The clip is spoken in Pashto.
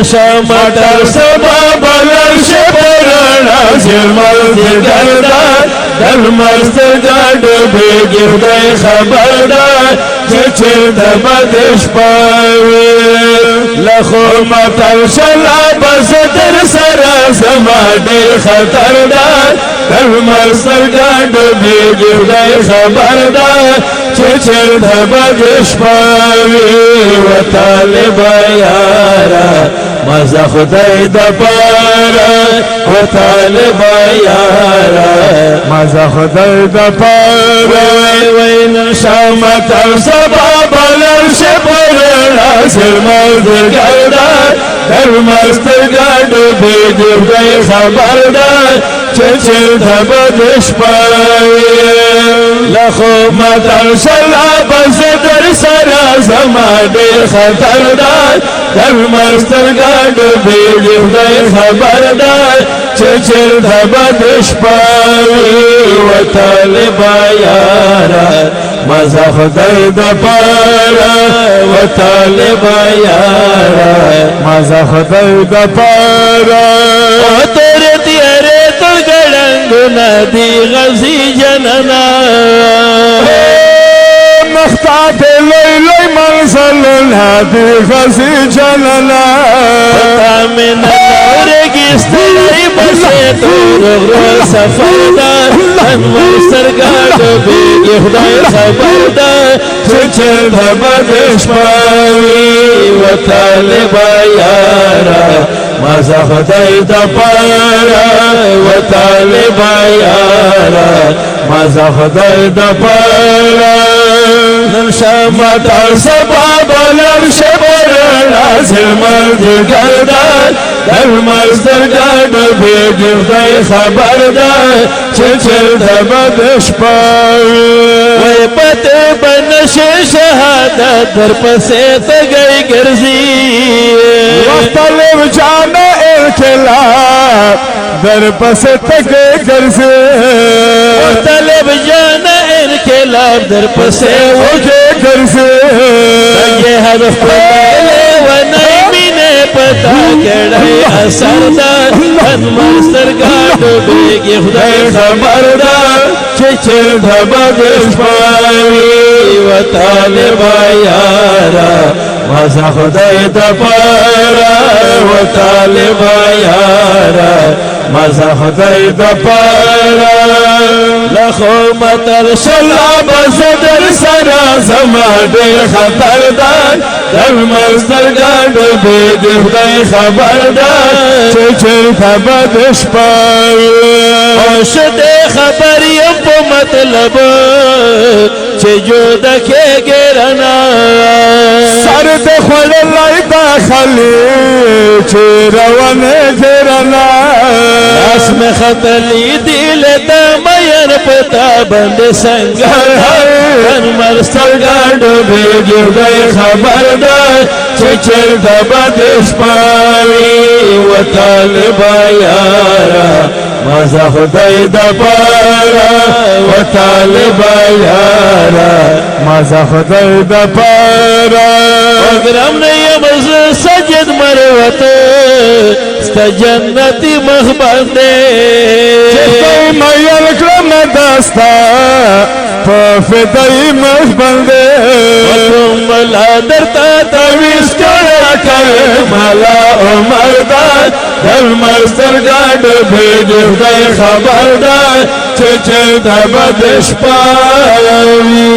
شمتر سبب لرش پرانا زرمز گردان در مستگاد بیگی خدای خبردار چچر دبدش پاوی لخو متر شلا بزدر سرا زما دیر خطردار در مستگاد بیگی خدای خبردار چچر دبدش پاوی و طالب یارا مزا خدای دپارا و طالب یارا مزا خدای دپارا وین شامت او سباب لرش پرانا سرمز گردان در مستگاد بیدی خدای خبردار چچر دبدش پاوی لخو متر شلا بزدر سرا زما دیر خطردار در مستگاد بیدی خدای خبردار چچر دبدش پاوی و طالب یارا مزا خدای دپارا و طالب یارا مزا خدای دپارا و تر تیرے تو گڑنگنا دی غزی جننا مختات لوی لوی منزلنا دی غزی جننا پتا من نور گستری بسے تو رو سفردار انور سرگاڑ بیگی خدای خبردار چچر دبدش پاوی و طالب یارا مزا خدای دپارا و طالب یارا مزا خدای دپارا نمشامت سباب لرش پرانا زرمز گردان در مستگاد بیگی خدای خبردار چچر دبدش پاوی وی پتے بنش شہادت در پسے تگئی گرزی وقتلب جانا انقلاب در پسے تگئی گرزی وقتلب جانا انقلاب در پسے وجہ گرزی یہ حرف پتلے و نائمین پتا کڑائی اثردار انمار سرگاڑ بیگی خدای خبردار چچر دبدش پاوی و طالب یارا مزا خدای دپارا و طالب یارا مزا خدای دپارا لخو متر شلا بزدر سرا زما دیر خطردار در مستگاد بیگی خدای خبردار چچر دبدش پاوی اوشد خبریم پو مطلب چه جو دکے گرنا سر دخل لائی داخلی چه روان گرنا اس میں خطلی دیل دامیر پتا بند سنگر انمر سرگاڑ بیگی خدای خبردار چچر دبدش پاوی و طالب یارا مزا خدای دپارا و طالب یارا مزا خدای دپارا اگرم نیمز سجد مروت ستا جنتی مخبندے چکتای میل کرم دستا ففدای مخبندے وطم ملا درتا تویس کرا کر مالا عمردان در مستگاد بیگی خدای خبردار چچر دبدش پاوی